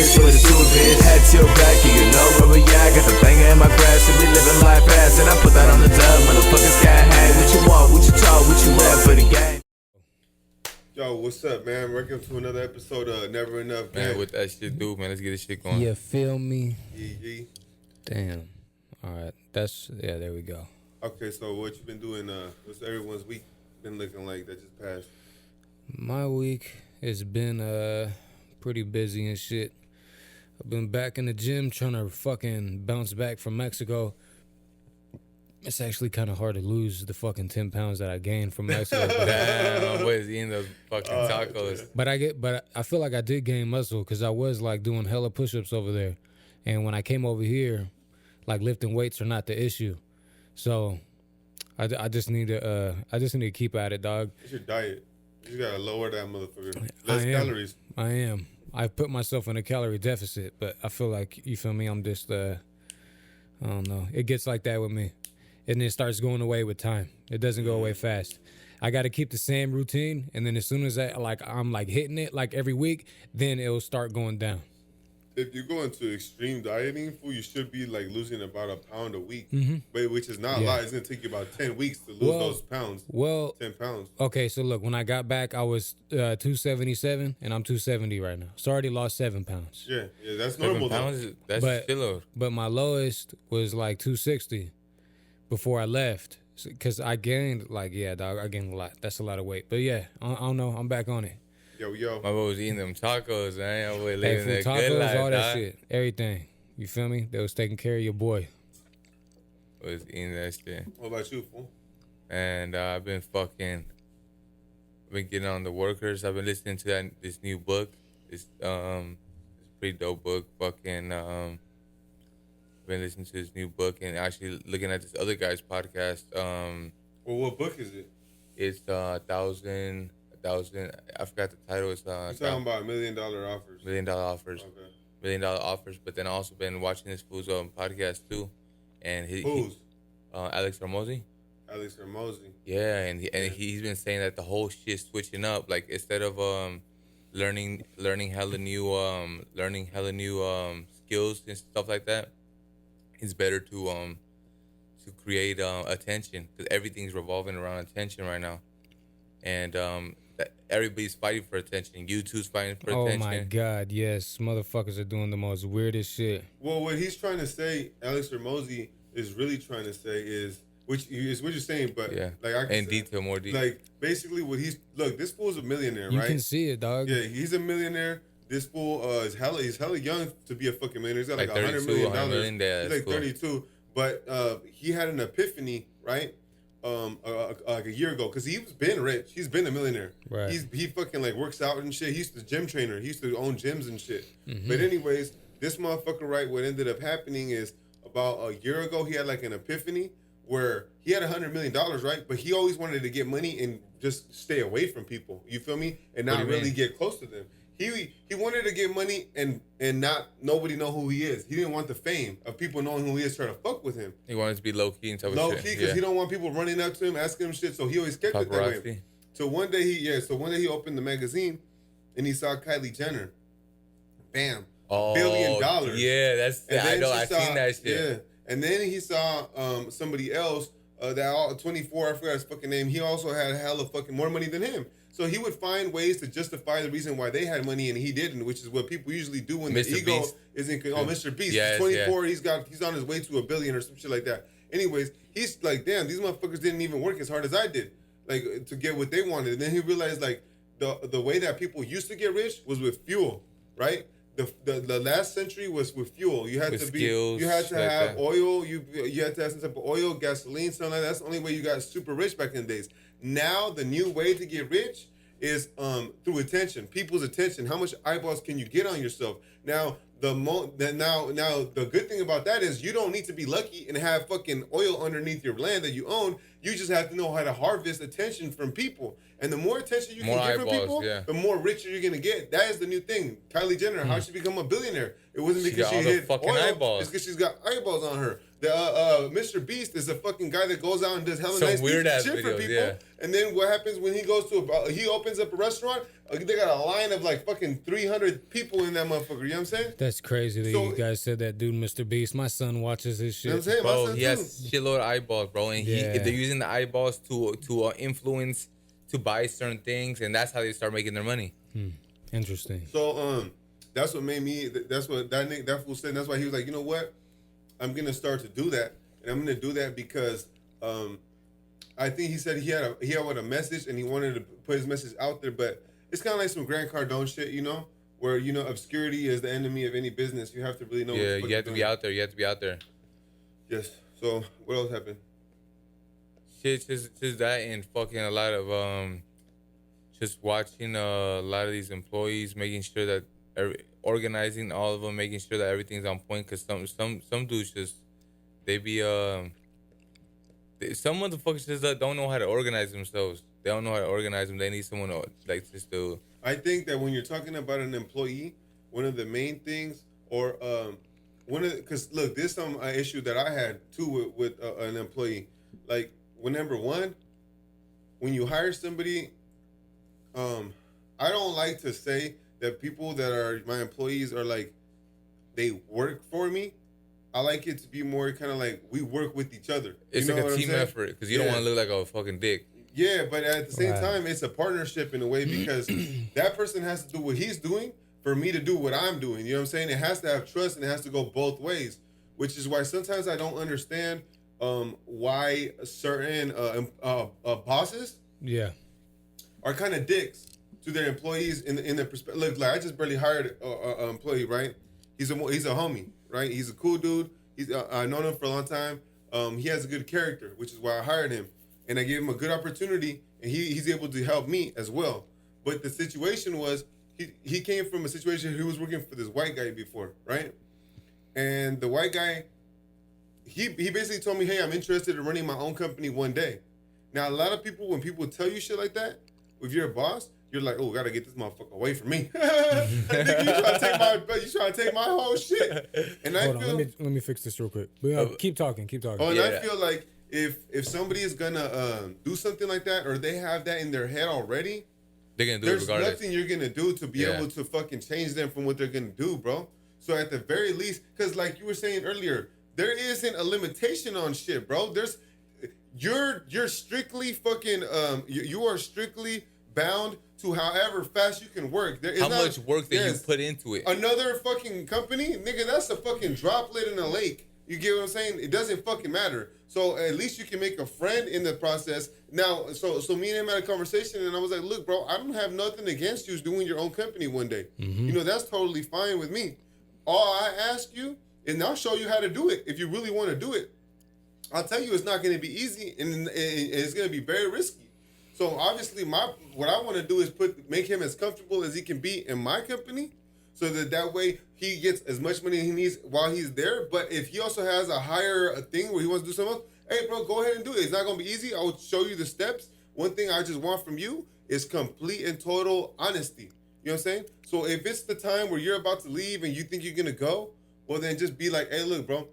here's what it's doing, bitch. Head tilt back, and you know where we at. Got the thing in my grass, and we living life fast. And I put that on the dub, motherfuckers can't hang. What you want, what you talk, what you at for the game. Yo, what's up, man? Welcome to another episode of Never Enough Game. Man, what that shit do, man? Let's get this shit going. You feel me? Yeah. Damn. All right. There we go. Okay, so what you been doing? What's everyone's week been looking like that just passed? My week has been pretty busy and shit. I've been back in the gym trying to fucking bounce back from Mexico. It's actually kind of hard to lose the fucking 10 pounds that I gained from Mexico. Damn, my boy's eating those fucking tacos. But I feel like I did gain muscle because I was like doing hella push-ups over there. And when I came over here, like lifting weights are not the issue. So I just need to keep at it, dog. What's your diet? You gotta lower that motherfucker. Less calories. I am. I put myself in a calorie deficit, but I feel like, you feel me, I'm just, I don't know. It gets like that with me. And it starts going away with time. It doesn't go away fast. I got to keep the same routine, and then as soon as I'm hitting it like every week, then it'll start going down. If you go into extreme dieting, fool, you should be like losing about a pound a week, but which is not a lot. It's gonna take you about 10 weeks to lose those pounds. 10 pounds. Okay, so look, when I got back, I was 277, and I'm 270 right now. So I already lost 7 pounds. Yeah, that's normal. That's still. But my lowest was like 260 before I left, because I gained I gained a lot. That's a lot of weight. But yeah, I don't know. I'm back on it. Yo. My boy was eating them tacos, man. My boy Hey, living food, that tacos, good life, all that dog. shit, everything. You feel me? They was taking care of your boy. Was eating that shit. What about you, fool? And I've been getting on the workers. I've been listening to this new book. It's pretty dope book. Been listening to this new book and actually looking at this other guy's podcast. Well, what book is it? It's thousand. I forgot the title. It's You're talking about $1 million offers. $1 million offers. Okay. $1 million offers. But then I also been watching this fool's podcast too, and Alex Hormozy. Alex Hormozy. Yeah, and he's been saying that the whole shit's switching up. Like instead of learning hella new skills and stuff like that, it's better to create attention, because everything's revolving around attention right now, and everybody's fighting for attention. YouTube's fighting for attention. Oh my God, yes, motherfuckers are doing the most weirdest shit. Well, what he's trying to say, Alex Hormozy is really trying to say is, which is what you're saying, but yeah, like I can say, more detail. Like basically, this fool's a millionaire, right? You can see it, dog. Yeah, he's a millionaire. This fool is hella young to be a fucking millionaire. He's got like $100 million. He's like 32, but he had an epiphany, right? Like a year ago, because he's been rich. He's been a millionaire. Right. He fucking like works out and shit. He's the gym trainer. He used to own gyms and shit. But anyways, this motherfucker, right? What ended up happening is about a year ago, he had like an epiphany where he had $100 million, right? But he always wanted to get money and just stay away from people. You feel me? And not really get close to them. He wanted to get money and not nobody know who he is. He didn't want the fame of people knowing who he is, trying to fuck with him. He wanted to be low key and type of shit. Low key, because he don't want people running up to him, asking him shit. So he always kept it that way. So one day he opened the magazine and he saw Kylie Jenner. Bam. $1 billion. Yeah, I seen that shit. Yeah. And then he saw somebody else that 24, I forgot his fucking name. He also had hella fucking more money than him. So he would find ways to justify the reason why they had money and he didn't, which is what people usually do when the ego isn't. Oh, Mr. Beast, yes, 24, yeah. He's on his way to $1 billion or some shit like that. Anyways, he's like, damn, these motherfuckers didn't even work as hard as I did, like to get what they wanted. And then he realized like the way that people used to get rich was with fuel, right? The last century was with fuel. You had to have oil. You had to have some type of oil, gasoline, something like that. That's the only way you got super rich back in the days. Now the new way to get rich is through attention, people's attention. How much eyeballs can you get on yourself? Now the good thing about that is you don't need to be lucky and have fucking oil underneath your land that you own. You just have to know how to harvest attention from people. And the more attention you can get from people, the more richer you're gonna get. That is the new thing. Kylie Jenner, how she become a billionaire? It wasn't because she hit fucking eyeballs. It's because she's got eyeballs on her. Mr. Beast is a fucking guy that goes out and does hella Some nice weird ass shit for videos, people. yeah. And then what happens when he goes to he opens up a restaurant? They got a line of like fucking 300 people in that motherfucker. You know what I'm saying? That's crazy that So- you guys said that dude, Mr. Beast. My son watches his shit. You know what I'm saying? My Bro, son he too. has shitload of eyeballs, bro, and Yeah. they're using the eyeballs to influence to buy certain things, and that's how they start making their money. Interesting. So that's what made me. That's what that fool said. And that's why he was like, you know what? I'm gonna start to do that, and I'm gonna do that because I think he said he had a message and he wanted to put his message out there, but it's kind of like some Grant Cardone shit, you know, where obscurity is the enemy of any business. You have to really know. Yeah, what you have to be out there. You have to be out there. Yes. So what else happened? Shit, just that, and fucking a lot of just watching a lot of these employees, making sure that organizing all of them, making sure that everything's on point. Cause some dudes just some motherfuckers just don't know how to organize themselves. They don't know how to organize them. They need someone to, like, just to. I think that when you're talking about an employee, one of the main things, or because look, this is some issue that I had too with an employee. Like, number one, when you hire somebody, I don't like to say that people that are my employees are like they work for me. I like it to be more kind of like we work with each other. It's You know like what a I'm team saying? effort because you don't want to look like a fucking dick. Yeah, but at the same Right. time, it's a partnership in a way because that person has to do what he's doing for me to do what I'm doing. You know what I'm saying? It has to have trust and it has to go both ways, which is why sometimes I don't understand why certain bosses Yeah. are kind of dicks to their employees in the perspective. Look, like I just barely hired an employee, right? He's a homie, right? He's a cool dude. I've known him for a long time. He has a good character, which is why I hired him. And I gave him a good opportunity, and he's able to help me as well. But the situation was, he came from a situation, he was working for this white guy before, right? And the white guy, he basically told me, hey, I'm interested in running my own company one day. Now, a lot of people, when people tell you shit like that, if you're a boss, you're like, oh, gotta get this motherfucker away from me. Nigga, you trying to take my whole shit. And I Hold on. feel, Let me fix this real quick. Keep talking. oh, and I Yeah. feel like if somebody is gonna do something like that, or they have that in their head already, They're gonna do it there's regardless. nothing you're gonna do to be Yeah. able to fucking change them from what they're gonna do, bro. So at the very least, because like you were saying earlier, there isn't a limitation on shit, bro. You're strictly fucking you are strictly bound to however fast you can work. How much work that you put into it? Another fucking company, nigga, that's a fucking droplet in a lake. You get what I'm saying? It doesn't fucking matter. So at least you can make a friend in the process. Now, so me and him had a conversation, and I was like, look, bro, I don't have nothing against you doing your own company one day. You know, that's totally fine with me. All I ask you, and I'll show you how to do it if you really want to do it. I'll tell you it's not going to be easy, and it's going to be very risky. So obviously, what I want to do is make him as comfortable as he can be in my company, so that way he gets as much money as he needs while he's there. But if he also has a higher thing where he wants to do something else, hey, bro, go ahead and do it. It's not going to be easy. I will show you the steps. One thing I just want from you is complete and total honesty. You know what I'm saying? So if it's the time where you're about to leave and you think you're going to go, well, then just be like, hey, look, bro.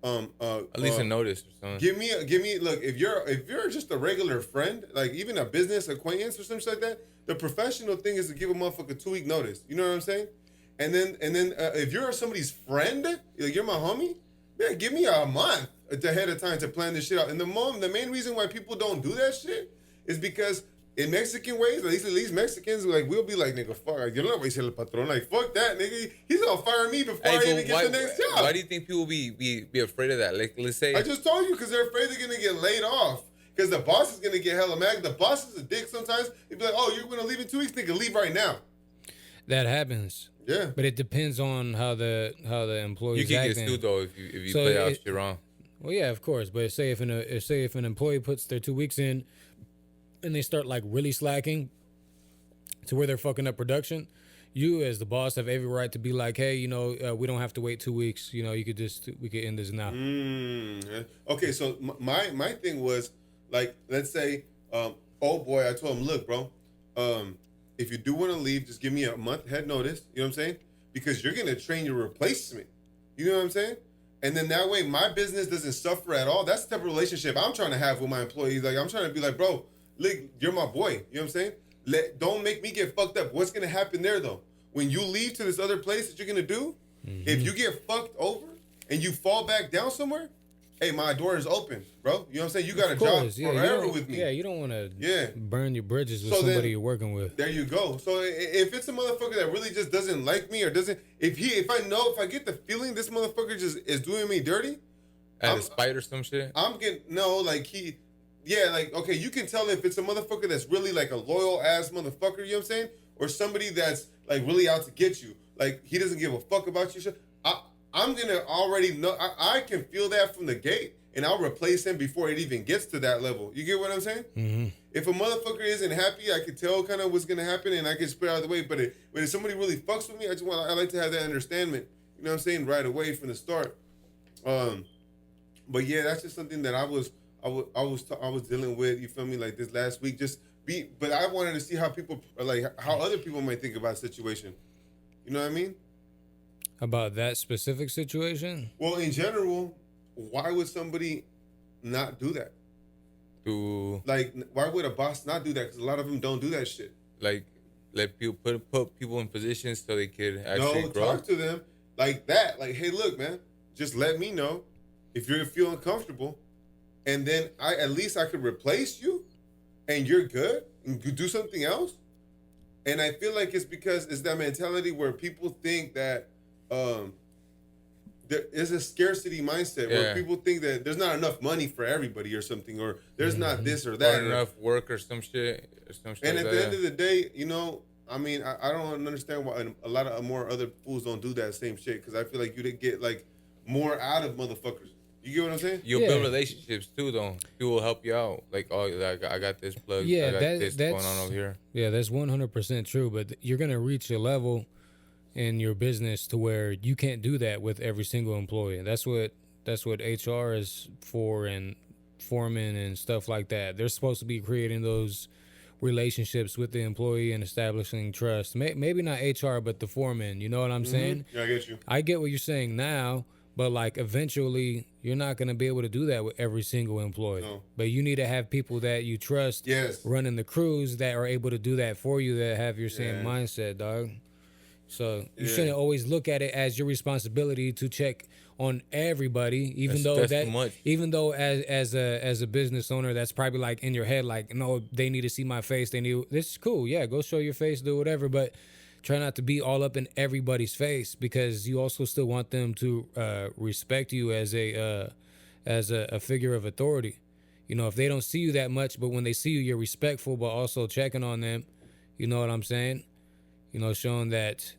At least a notice or something. Give me. Look, if you're just a regular friend, like even a business acquaintance or something like that, the professional thing is to give a motherfucker 2-week notice. You know what I'm saying? And then if you're somebody's friend, like you're my homie, man, give me a month ahead of time to plan this shit out. And the main reason why people don't do that shit is because in Mexican ways, at least Mexicans, like we'll be like, nigga, fuck, yo no le voy a decir al patrón, like fuck that, nigga, he's gonna fire me before I even get the next job. Why do you think people be afraid of that? Like, let's say I just told you because they're afraid they're gonna get laid off. Because the boss is gonna get hella mad. The boss is a dick sometimes. He'd be like, "Oh, you're gonna leave in 2 weeks, nigga. Leave right now." That happens. Yeah. But it depends on how the employees you can get acting. sued though if you So play out it- shit wrong. Well, yeah, of course. But say if an employee puts their 2 weeks in, and they start like really slacking, to where they're fucking up production, you as the boss have every right to be like, hey, you know, we don't have to wait 2 weeks. You know, we could end this now. Okay, so my thing was like, let's say, oh boy, I told him, look, bro, if you do want to leave, just give me a month head notice. You know what I'm saying? Because you're gonna train your replacement. You know what I'm saying? And then that way my business doesn't suffer at all. That's the type of relationship I'm trying to have with my employees. Like, I'm trying to be like, bro, look, you're my boy. You know what I'm saying? Don't make me get fucked up. What's going to happen there, though? When you leave to this other place that you're going to do, if you get fucked over and you fall back down somewhere, hey, my door is open, bro. You know what I'm saying? You got a job forever with me. Yeah, you don't want to burn your bridges with somebody you're working with. There you go. So if it's a motherfucker that really just doesn't like me or doesn't, if I get the feeling this motherfucker just is doing me dirty, out of spite or some shit. I'm getting okay, you can tell if it's a motherfucker that's really like a loyal ass motherfucker, you know what I'm saying? Or somebody that's like really out to get you. Like he doesn't give a fuck about you. I'm gonna already know. I can feel that from the gate, and I'll replace him before it even gets to that level. You get what I'm saying? Mm-hmm. If a motherfucker isn't happy, I can tell kind of what's gonna happen, and I can spit out of the way. But if somebody really fucks with me, I like to have that understanding. You know what I'm saying? Right away from the start. But yeah, that's just something that I was dealing with. You feel me? Like this last week, but I wanted to see how people how other people might think about the situation. You know what I mean? About that specific situation? Well, in general, why would somebody not do that? Why would a boss not do that? Because a lot of them don't do that shit. Like, let people put people in positions so they could actually grow. Talk to them like that. Like, hey, look, man, just let me know if you're feeling comfortable, and then at least I could replace you, and you're good, and you do something else. And I feel like it's because it's that mentality where people think that there is a scarcity mindset where people think that there's not enough money for everybody or something, or there's not this or that, or enough work or some shit. And at the end of the day, you know, I mean, I don't understand why a lot of more other fools don't do that same shit, because I feel like you'd get like more out of motherfuckers. You get what I'm saying? You'll build relationships too, though. People will help you out. Like, oh, I got this plug. Yeah, I got this going on over here. Yeah, that's 100% true. But you're gonna reach a level in your business to where you can't do that with every single employee. That's what HR is for, and foremen and stuff like that. They're supposed to be creating those relationships with the employee and establishing trust. Maybe not HR, but the foreman. You know what I'm saying? Yeah, I get you. I get what you're saying now. But like eventually, you're not gonna be able to do that with every single employee. No. But you need to have people that you trust running the crews that are able to do that for you, that have your same mindset, dog. So you shouldn't always look at it as your responsibility to check on everybody, even though as a business owner, that's probably like in your head, like, no, they need to see my face. This is cool. Yeah, go show your face, do whatever, but try not to be all up in everybody's face, because you also still want them to respect you as a figure of authority. You know, if they don't see you that much, but when they see you, you're respectful, but also checking on them. You know what I'm saying? You know, showing that,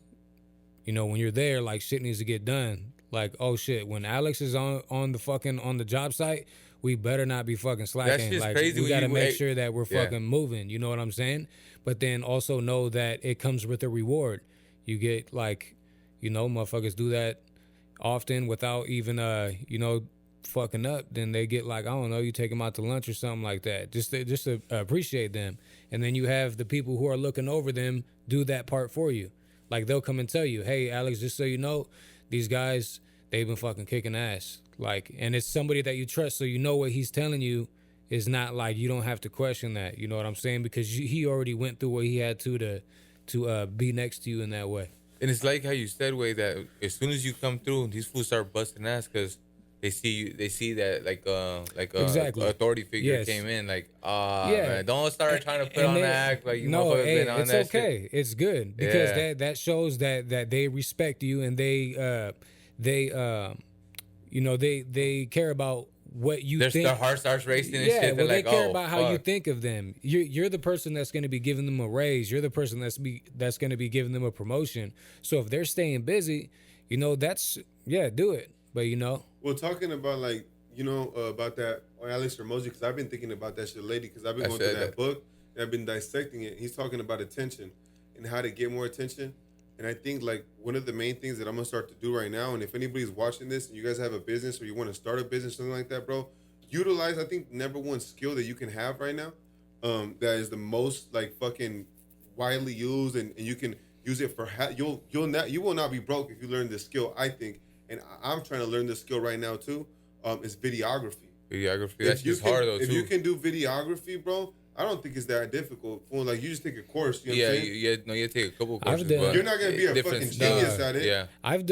you know, when you're there, like, shit needs to get done. Like, oh shit, when Alex is on the job site, we better not be fucking slacking. That's just like, crazy. We gotta make sure that we're fucking moving. You know what I'm saying? But then also know that it comes with a reward. You get, like, you know, motherfuckers do that often without even you know, fucking up. Then they get, like, I don't know, you take them out to lunch or something like that, just to appreciate them. And then you have the people who are looking over them do that part for you. Like, they'll come and tell you, hey, Alex, just so you know, these guys, they've been fucking kicking ass. Like, and it's somebody that you trust, so you know what he's telling you is not like, you don't have to question that. You know what I'm saying? Because he already went through what he had to be next to you in that way. And it's like how you said, way that as soon as you come through, these fools start busting ass because they see you. They see that like authority figure came in. Like, man, don't start trying to put on the act like you motherfuckers been on it's that okay. Shit. It's good because that shows that they respect you, and they care about what you think. Their heart starts racing and shit. Well, they care about how fuck. you think of them. You're the person that's going to be giving them a raise. You're the person that's going to be giving them a promotion. So if they're staying busy, you know, do it. But you know, well, talking about like, you know, about that Alex Ramosi, because I've been thinking about that shit lately, because I've been going through that book and I've been dissecting it. He's talking about attention and how to get more attention. And I think like one of the main things that I'm gonna start to do right now, and if anybody's watching this and you guys have a business or you want to start a business, something like that, bro, utilize, I think, number one skill that you can have right now, that is the most like fucking widely used, and you can use it for you will not be broke if you learn this skill, I think. and I'm trying to learn this skill right now too. Is videography. Videography. If That's you just can- hard though If too. you can do videography, bro, I don't think it's that difficult. Well, like you just take a course. You know what I'm saying? you take a couple I've courses. done- but You're not gonna be a different fucking stuff. genius at it. Yeah. I've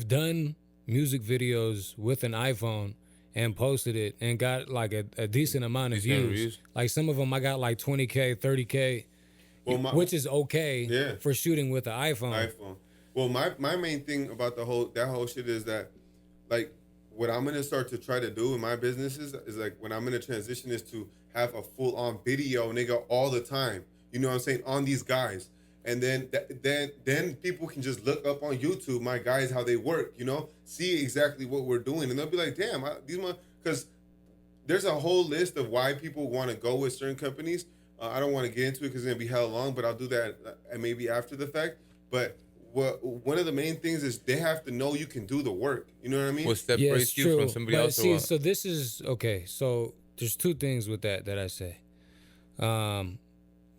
done music videos with an iPhone and posted it and got like a decent amount of Decent views. reviews. Like some of them I got like 20K, 30K, Well, which is okay Yeah. for shooting with the iPhone. iPhone. Well, my main thing about that whole shit is that, like, what I'm gonna start to try to do in my businesses is like when I'm gonna transition is to have a full on video, nigga, all the time. You know what I'm saying? On these guys, and then people can just look up on YouTube my guys how they work. You know, see exactly what we're doing, and they'll be like, damn, because there's a whole list of why people want to go with certain companies. I don't want to get into it because it's gonna be hella long, but I'll do that maybe after the fact. But one of the main things is they have to know you can do the work. You know what I mean? What separates you from somebody but else? see, or what? so this is okay. So there's two things with that I say.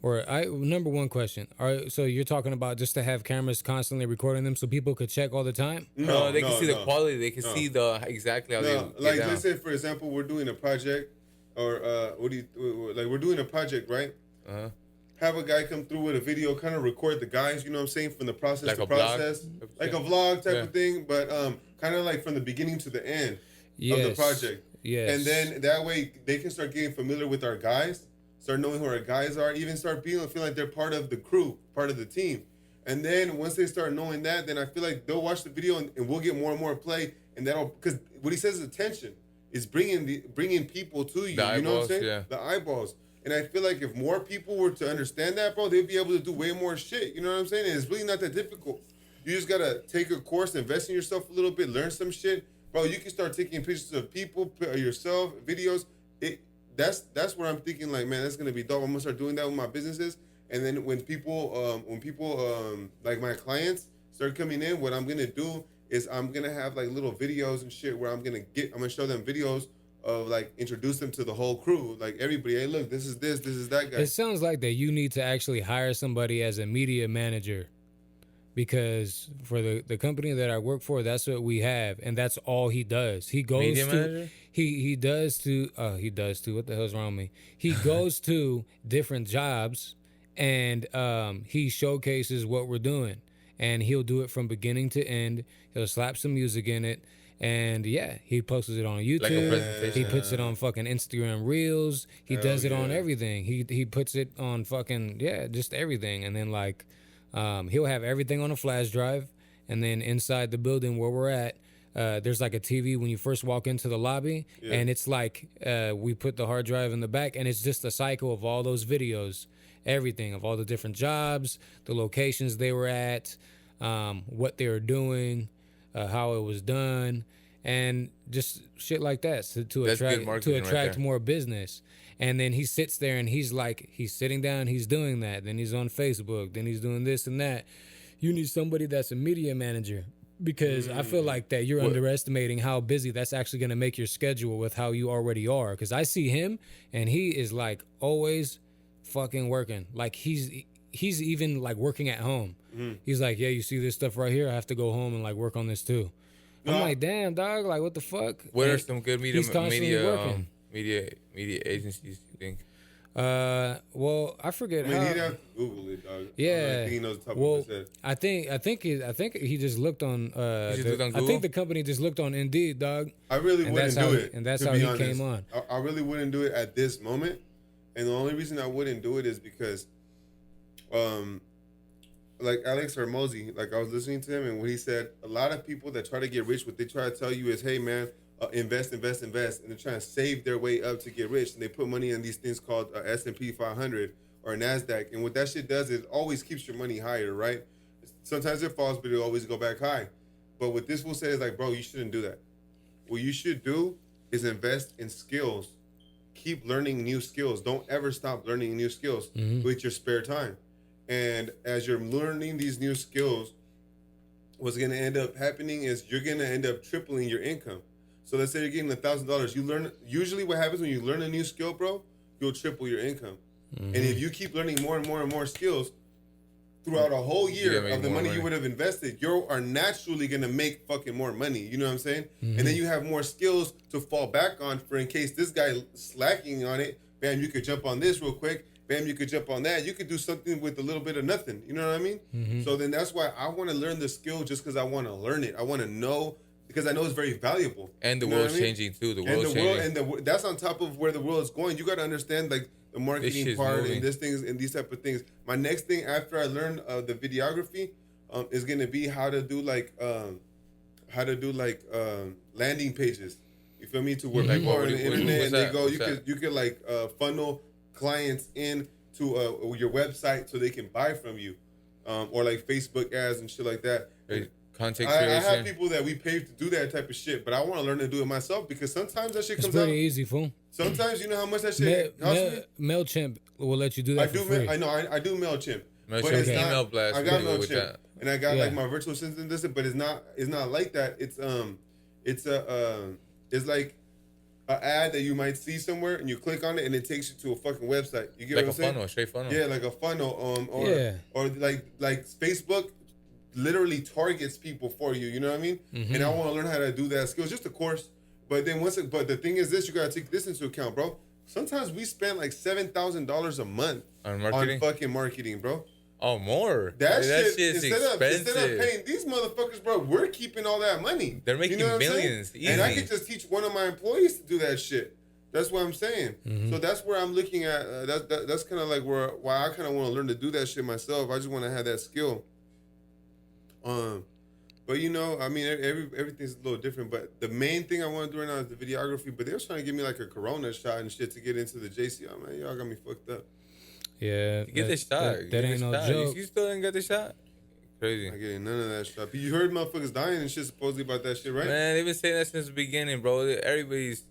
Number one question. So you're talking about just to have cameras constantly recording them so people could check all the time? No, they can see the quality. They can No. see the exactly how they get like down. let's say for example we're doing a project, or we're doing a project, right? Uh-huh. Have a guy come through with a video, kind of record the guys, you know what I'm saying, from the process Like to a vlog process, type of like a thing? vlog type Yeah. of thing, but kind of like from the beginning to the end of the Yes. project. Yes. And then that way they can start getting familiar with our guys, start knowing who our guys are, even start feeling like they're part of the crew, part of the team. And then once they start knowing that, then I feel like they'll watch the video and we'll get more and more play. And that'll, because what he says is attention is bringing people to you. The You know what I'm eyeballs, saying? yeah. The eyeballs. And I feel like if more people were to understand that, bro, they'd be able to do way more shit. You know what I'm saying? And it's really not that difficult. You just gotta take a course, invest in yourself a little bit, learn some shit. Bro, you can start taking pictures of people, yourself, videos. That's where I'm thinking like, man, that's gonna be dope. I'm gonna start doing that with my businesses. And then when people like my clients start coming in, what I'm gonna do is I'm gonna have like little videos and shit where I'm gonna show them videos of like introduce them to the whole crew, like everybody. Hey, look, this is that guy. It sounds like that you need to actually hire somebody as a media manager, because for the company that I work for, that's what we have, and that's all he does. He goes Media to manager? he does to what the hell's wrong with me? He goes to different jobs and he showcases what we're doing, and he'll do it from beginning to end. He'll slap some music in it. And yeah, he posts it on YouTube. Like a presentation. He puts it on fucking Instagram Reels. He does it on yeah. everything. He puts it on fucking just everything. And then like, he'll have everything on a flash drive. And then inside the building where we're at, there's like a TV when you first walk into the lobby, and it's like we put the hard drive in the back, and it's just a cycle of all those videos, everything of all the different jobs, the locations they were at, what they were doing. How it was done, and just shit like that to That's good attract marketing right there. more business. And then he sits there and he's sitting down, he's doing that. Then he's on Facebook. Then he's doing this and that. You need somebody that's a media manager, because I feel like that you're underestimating how busy that's actually going to make your schedule with how you already are. Because I see him and he is like always fucking working. Like he's even like working at home. He's like, yeah, you see this stuff right here? I have to go home and like work on this too. I'm No. like, damn, dog, like what the fuck? What are And some good he's constantly working. media agencies you think? Well, I forget I mean, how. he'd have to Google it, dog. Yeah. I think he knows the top Well, of his head. I think he just looked on. He just looked on I Google? think the company just looked on Indeed, dog. I really and wouldn't that's how do he- it. and that's to how be he honest. came on. I really wouldn't do it at this moment. And the only reason I wouldn't do it is because, like Alex Hermosi, like I was listening to him, and what he said, a lot of people that try to get rich, what they try to tell you is, hey man, invest, and they're trying to save their way up to get rich, and they put money in these things called S&P 500 or NASDAQ, and what that shit does is it always keeps your money higher, right? Sometimes it falls, but it always go back high. But what this will say is like, bro, you shouldn't do that. What you should do is invest in skills. Keep learning new skills. Don't ever stop learning new skills with your spare time. And as you're learning these new skills, what's going to end up happening is you're going to end up tripling your income. So let's say you're getting $1,000. You learn. Usually, what happens when you learn a new skill, bro, you'll triple your income. And if you keep learning more and more and more skills, throughout a whole You're year gonna make of the more money you money. would have invested, you are naturally gonna make fucking more money. You know what I'm saying? Mm-hmm. And then you have more skills to fall back on for in case this guy slacking on it. Bam, you could jump on this real quick. Bam, you could jump on that. You could do something with a little bit of nothing. You know what I mean? Mm-hmm. So then that's why I want to learn the skill just because I want to learn it. I want to know because I know it's very valuable. And the You know world's what I mean? changing too. The And world's the world, changing. and that's on top of where the world is going. You got to understand like the marketing shit's part moving. and this things and these type of things. My next thing after I learn the videography is gonna be how to do like landing pages. You feel me? To where people are on the internet and they go, you could like funnel clients in to your website so they can buy from you, or like Facebook ads and shit like that. Content I creation. have people that we pay to do that type of shit, but I want to learn to do it myself because sometimes that shit It's comes out. pretty easy, fool. Sometimes you know how much that shit costs me. MailChimp will let you do that I do. for free. I know. I do Mailchimp. MailChimp, But it's email not, blast. I got really good with Mailchimp, that. and I got Yeah. like my virtual assistant. This, but it's not like that. It's like an ad that you might see somewhere, and you click on it, and it takes you to a fucking website. You get Like what I'm a saying? funnel, a straight funnel. Yeah, like a funnel. Yeah. Or like Facebook literally targets people for you. You know what I mean? Mm-hmm. And I want to learn how to do that skill. It's just a course. But then but the thing is this, you gotta take this into account, bro. Sometimes we spend like $7,000 a month On marketing? on fucking marketing, bro. Oh, more. That shit's shit expensive. instead of paying these motherfuckers, bro, we're keeping all that money. They're making what I'm saying? millions, And I easy. could just teach one of my employees to do that shit. That's what I'm saying. Mm-hmm. So that's where I'm looking at. That's kind of like why I kind of want to learn to do that shit myself. I just want to have that skill. But you know, I mean, everything's a little different. But the main thing I want to do right now is the videography. But they were trying to give me like a Corona shot and shit to get into the JC. Oh man, y'all got me fucked up. Yeah, Get the shot. That ain't no joke. You still didn't get the shot? Crazy. I getting none of that shit. You heard motherfuckers dying and shit supposedly about that shit, right? Man, they've been saying that since the beginning, bro. Everybody's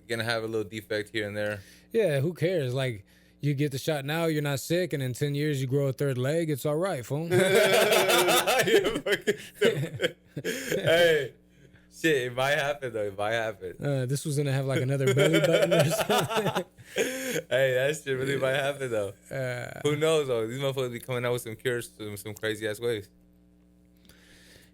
gonna have a little defect here and there. Yeah, who cares? Like, you get the shot now, you're not sick, and in 10 years you grow a third leg. It's all right, fool. You're fucking stupid. Hey, shit, it might happen though. It might happen. This was gonna have like another belly button or something. Hey, that shit really might happen though. Who knows though? These motherfuckers be coming out with some cures to some crazy ass ways.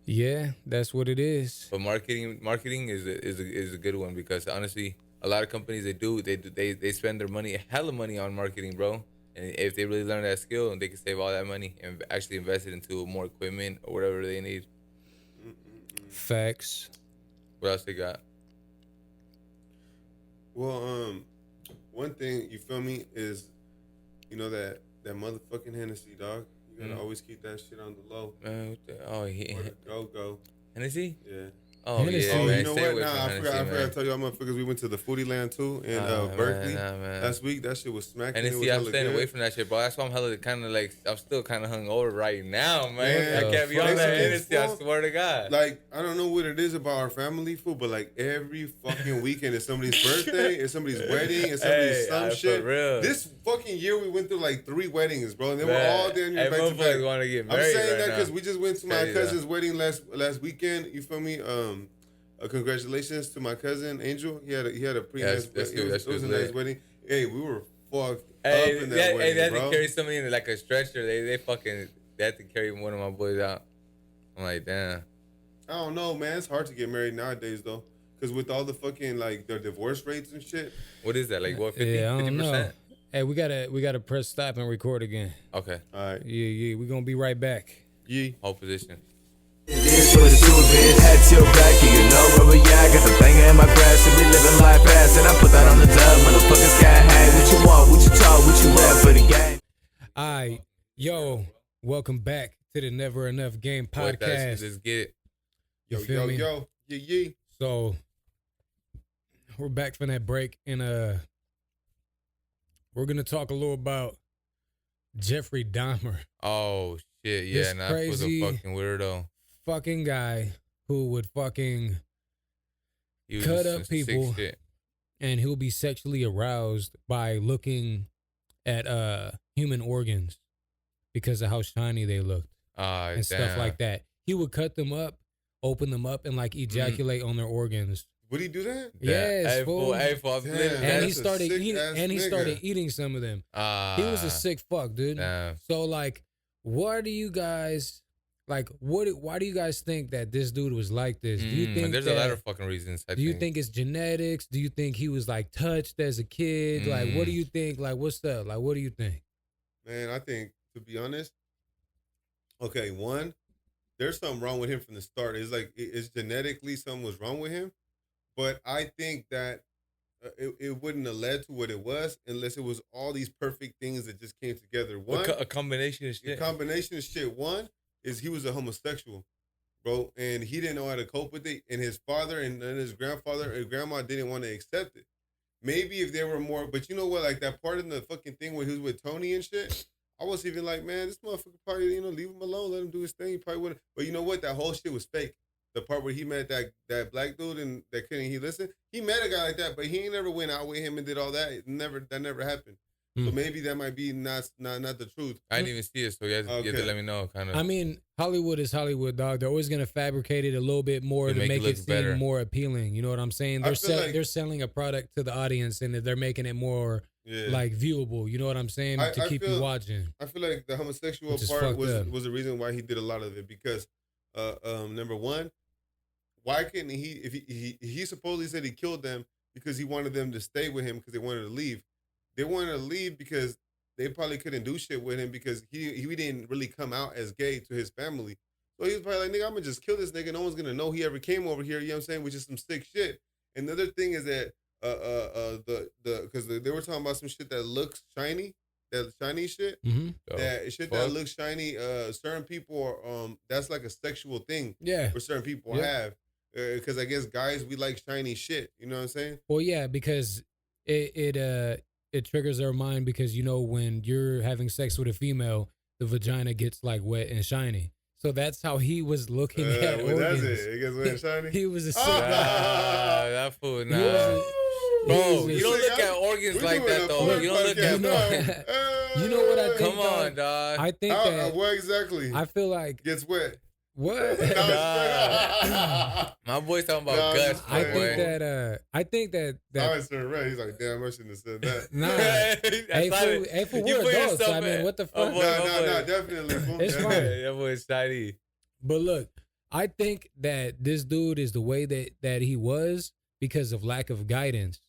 Yeah, that's what it is. But marketing is a good one because honestly, a lot of companies they spend their money, hella money on marketing, bro. And if they really learn that skill, they can save all that money and actually invest it into more equipment or whatever they need. Facts. What else they got? Well, one thing you feel me is, you know that motherfucking Hennessy, dog. You gotta always keep that shit on the low. Man, what the, oh, he Or the go. Hennessy? Yeah. Oh Hennessy. yeah, Oh, man. you know Stay what? away Nah, from I Hennessy, forgot man. to tell y'all motherfuckers we went to the Foodie Land too in Man, Berkeley man. last week. That shit was smacking. Hennessy, I'm staying away from that shit, bro. That's why I'm hella kind of like, I'm still kind of hungover right now, man. I can't be on that Hennessy, I swear to God. Like, I don't know what it is about our family, fool, but like every fucking weekend is somebody's birthday, it's somebody's wedding, it's somebody's some for shit. real. This fucking year we went through like 3 weddings, bro, and they were Man, all damn near back to motherfuckers back. want to get I'm married saying right that now. because we just went to my Crazy, cousin's wedding last weekend. You feel me? Congratulations to my cousin Angel. He had a pretty nice. That's It was a nice wedding. Hey, we were fucked Hey, up in that they wedding, had bro. to carry somebody in like a stretcher. They had to carry one of my boys out. I'm like, damn. I don't know, man. It's hard to get married nowadays though, because with all the fucking like the divorce rates and shit. What is that? Like what? 50, Yeah, I don't know. 50%? Hey, we gotta press stop and record again. Okay. All right, Yeah, we're gonna be right back. yee. Hold position. This what it do, bitch. Head to your back, and you know where we at. Got the thing in my grass, and we living life fast. And I put that on the dub, motherfuckers got hang. What you want, what you talk, what you at for the game. Alright, yo, welcome back to the Never Enough Game What, podcast. let's get it. Yo, You feel me? yee. So we're back from that break, and we're gonna talk a little about Jeffrey Dahmer, Oh shit, yeah, This nah, that was a crazy- fucking weirdo. fucking guy who would fucking He was cut just up some sick people. shit. and he'll be sexually aroused by looking at human organs because of how shiny they looked Ah, and stuff like that. He would cut them up, open them up, and like ejaculate on their organs. Would he do that? Yes, Hey, fool. Hey, fool. Damn. And That's he a started sick eating, ass and he nigga. started eating some of them. He was a sick fuck, dude. Damn. So like, Why do you guys like? Why do you guys think that this dude was like this? Do you think there's a lot of fucking reasons? Do you think it's genetics? Do you think he was like touched as a kid? Like, what do you think? Like, what's up? Like, what do you think? Man, I think, to be honest, okay, one, there's something wrong with him from the start. It's like it's genetically something was wrong with him, but I think that it wouldn't have led to what it was unless it was all these perfect things that just came together. One, a combination of shit. A combination of shit. One is he was a homosexual, bro, and he didn't know how to cope with it. And his father and his grandfather and grandma didn't want to accept it. Maybe if they were more, but you know what? Like that part in the fucking thing when he was with Tony and shit. I was even like, man, this motherfucker probably, leave him alone, let him do his thing. He probably wouldn't. But you know what? That whole shit was fake. The part where he met that black dude and that couldn't he listen. He met a guy like that, but he ain't never went out with him and did all that. That never happened. So maybe that might be not the truth. I didn't even see it, so you have to let me know, kind of. I mean, Hollywood is Hollywood, dog. They're always gonna fabricate it a little bit more to make it seem better. more appealing. You know what I'm saying? They're selling a product to the audience, and they're making it more like viewable. You know what I'm saying? To keep you watching. I feel like the homosexual part was the reason why he did a lot of it because, number one, why couldn't he? If he supposedly said he killed them because he wanted them to stay with him because they wanted to leave. They wanted to leave because they probably couldn't do shit with him because he didn't really come out as gay to his family. So he was probably like, nigga, I'm gonna just kill this nigga. No one's gonna know he ever came over here. You know what I'm saying? Which is some sick shit. And the other thing is that because they were talking about some shit that looks shiny, that shiny shit. Mm-hmm. That shit that looks shiny. Certain people are that's like a sexual thing. Yeah. For certain people have. Because I guess guys, we like shiny shit. You know what I'm saying? Well, yeah, because it triggers our mind because, when you're having sex with a female, the vagina gets like wet and shiny. So that's how he was looking at organs. That's it. It gets wet and shiny? He was a sick. That fool, nah. Bro, you don't look at organs like that, though. You don't look at... You know what I think? Come on, dog. I think that... What exactly? I feel like... Gets wet. What? My boy's talking about guts. I think that I was right. He's like, damn, I shouldn't have said that. Nah. Hey, for we're adults. I mean, what the fuck? No, definitely. It's fine. That boy's shiny. But look, I think that this dude is the way that he was because of lack of guidance.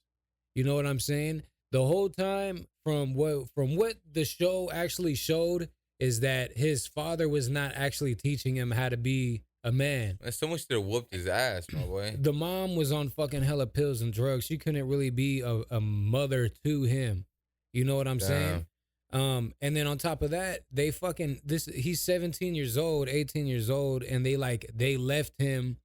You know what I'm saying? The whole time, from what the show actually showed, is that his father was not actually teaching him how to be a man. And so much to whooped his ass, my boy. The mom was on fucking hella pills and drugs. She couldn't really be a mother to him. You know what I'm saying? And then on top of that, he's 17 years old, 18 years old, and they left him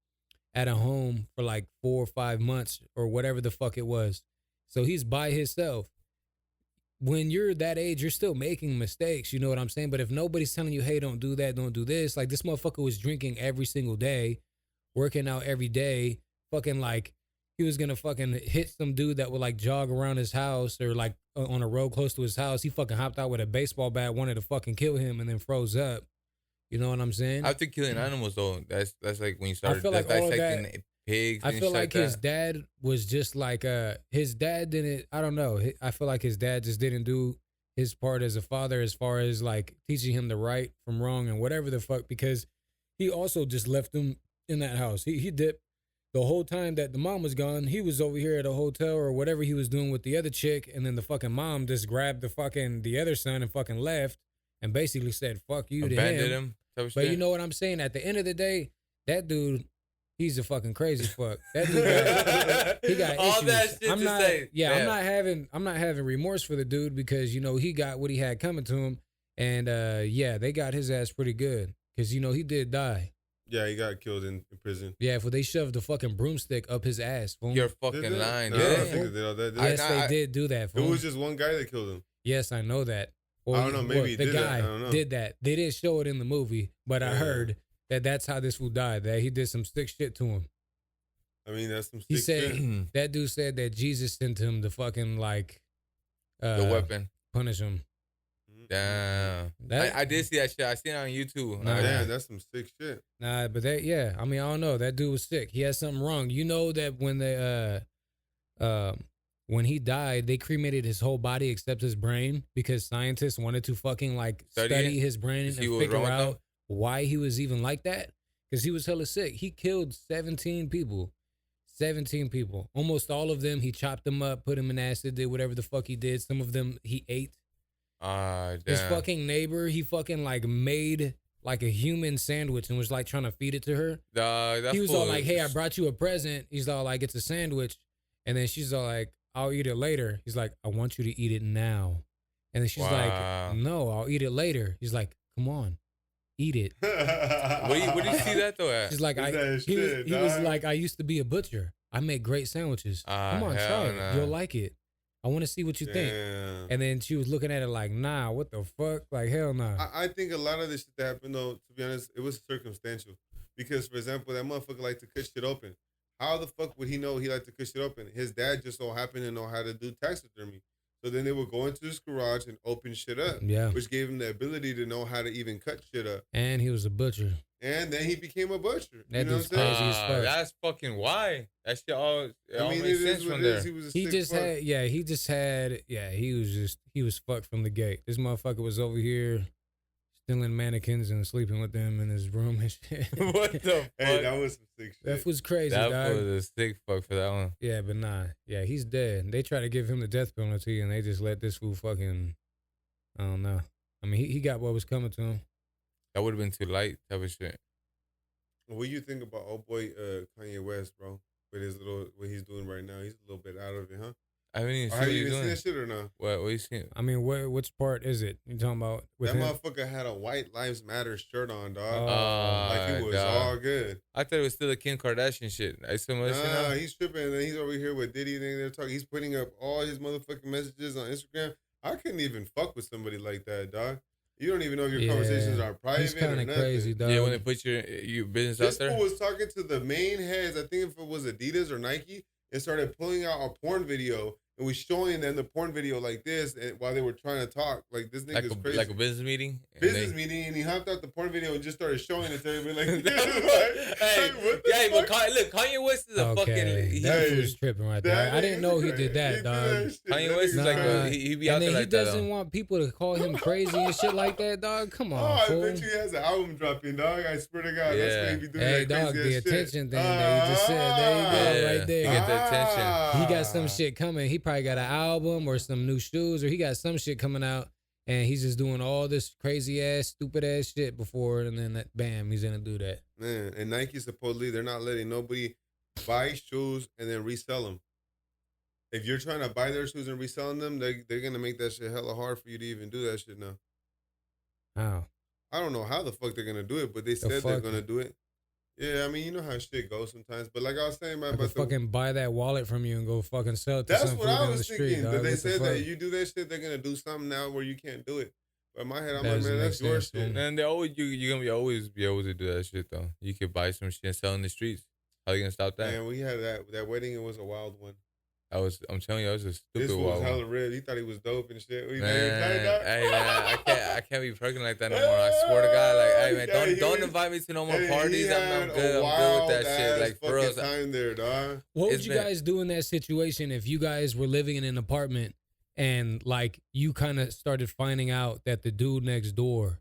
at a home for like 4 or 5 months or whatever the fuck it was. So he's by himself. When you're that age, you're still making mistakes. You know what I'm saying? But if nobody's telling you, hey, don't do that, don't do this. Like, this motherfucker was drinking every single day, working out every day, fucking like he was going to fucking hit some dude that would like jog around his house or like on a road close to his house. He fucking hopped out with a baseball bat, wanted to fucking kill him and then froze up. You know what I'm saying? After killing animals, though, that's like when you started dissecting pigs. I feel like his dad was just like his dad didn't. I don't know. I feel like his dad just didn't do his part as a father as far as like teaching him the right from wrong and whatever the fuck, because he also just left him in that house. He dipped the whole time that the mom was gone. He was over here at a hotel or whatever he was doing with the other chick, and then the fucking mom just grabbed the other son and fucking left and basically said fuck you to him. But you know what I'm saying? At the end of the day, that dude, he's a fucking crazy fuck. That dude he got all issues. that shit I'm to not, say. Yeah, I'm not having remorse for the dude because he got what he had coming to him, and they got his ass pretty good because he did die. Yeah, he got killed in prison. Yeah, they shoved the fucking broomstick up his ass. Fool. You're fucking lying. No, I don't think they did all that. Yes, they did do that. Fool. It was just one guy that killed him. Yes, I know that. Well, I don't know. Maybe the guy I don't know. did that. They didn't show it in the movie, but I heard that's how this fool died. That he did some sick shit to him. I mean, that's some sick He said shit. that dude said that Jesus sent him to fucking the weapon, punish him. Damn. I did see that shit. I seen it on YouTube. Damn, that's some sick shit. Nah, but I mean, I don't know. That dude was sick. He had something wrong. You know that when when he died, they cremated his whole body except his brain because scientists wanted to fucking like study his brain and figure out why he was even like that. Because he was hella sick. He killed 17 people. 17 people. Almost all of them, he chopped them up, put them in acid, did whatever the fuck he did. Some of them he ate. His fucking neighbor, he fucking like made like a human sandwich and was like trying to feed it to her. He was all like, hey, I brought you a present. He's all like, it's a sandwich. And then she's all like, I'll eat it later. He's like, I want you to eat it now. And then she's like, no, I'll eat it later. He's like, come on, eat it. Where do you see that though at? She's like, he was like, I used to be a butcher. I make great sandwiches. Come on, try it. You'll like it. I want to see what you think. And then she was looking at it like, nah, what the fuck? Like, hell nah. I think a lot of this shit that happened, though, to be honest, it was circumstantial. Because, for example, that motherfucker liked to cut shit open. How the fuck would he know he liked to cut shit open? His dad just so happened to know how to do taxidermy. So then they would go into his garage and open shit up. Yeah. Which gave him the ability to know how to even cut shit up. And he was a butcher. And then he became a butcher. That dude's crazy as fuck. That's fucking why. That shit all makes sense from there. He was fucked from the gate. This motherfucker was over here stealing mannequins and sleeping with them in his room and shit. What the fuck? Hey, that was some sick shit. That was crazy, that dog. was a sick fuck for that one. Yeah, but nah. Yeah, he's dead. They tried to give him the death penalty and they just let this fool fucking, I don't know. I mean, he got what was coming to him. That would have been too light type of shit. What do you think about old boy Kanye West, bro? With his what he's doing right now, he's a little bit out of it, huh? I haven't even Have you even seen that shit or not? What you seen? I mean, which part is it? You talking about with that him? motherfucker had a White Lives Matter shirt on, dog. Like he was all good. I thought it was still a Kim Kardashian shit. He's tripping, and then he's over here with Diddy, and they're talking. He's putting up all his motherfucking messages on Instagram. I couldn't even fuck with somebody like that, dog. You don't even know if your conversations are private. He's kind of crazy, dog. Yeah, when they put your business out there. This fool was talking to the main heads. I think if it was Adidas or Nike, and started pulling out a porn video. And was showing them the porn video like this, and while they were trying to talk, like this nigga's crazy. Like a business meeting. And he hopped out the porn video and just started showing it to everybody. Like, but look, Kanye West is a fucking. He was tripping right there. I didn't know he did that, dog. Kanye West is like he be out there like that. He doesn't want people to call him crazy and shit like that, dog. Come on, I bet you he has an album dropping, dog. I swear to God, that's what he be doing. Hey, dog, the attention thing that you just said. There you go, right there. Get the attention. He got some shit coming. He probably got an album or some new shoes, or he got some shit coming out, and he's just doing all this crazy ass, stupid ass shit before, and then bam, he's gonna do that. Man, and Nike supposedly they're not letting nobody buy shoes and then resell them. If you're trying to buy their shoes and reselling them, they're gonna make that shit hella hard for you to even do that shit now. How? I don't know how the fuck they're gonna do it, but they said they're gonna do it. Yeah, I mean, you know how shit goes sometimes. But like I was saying, man, fucking buy that wallet from you and go fucking sell it to some fool on the street. That's what I was thinking. But they said that you do that shit, they're gonna do something now where you can't do it. But in my head, I'm like, man, that's your shit. And they always you're gonna always be able to do that shit though. You could buy some shit and sell in the streets. How you gonna stop that? Man, we had that wedding. It was a wild one. I'm telling you, I was a stupid wild one. This was hella red. He thought he was dope and shit. Man, I can't be pregnant like that no more. I swear to God, like, hey man, don't invite me to no more parties. I'm good. I'm good with that shit. Like for real. Time there, dog. What would you guys do in that situation if you guys were living in an apartment and like you kind of started finding out that the dude next door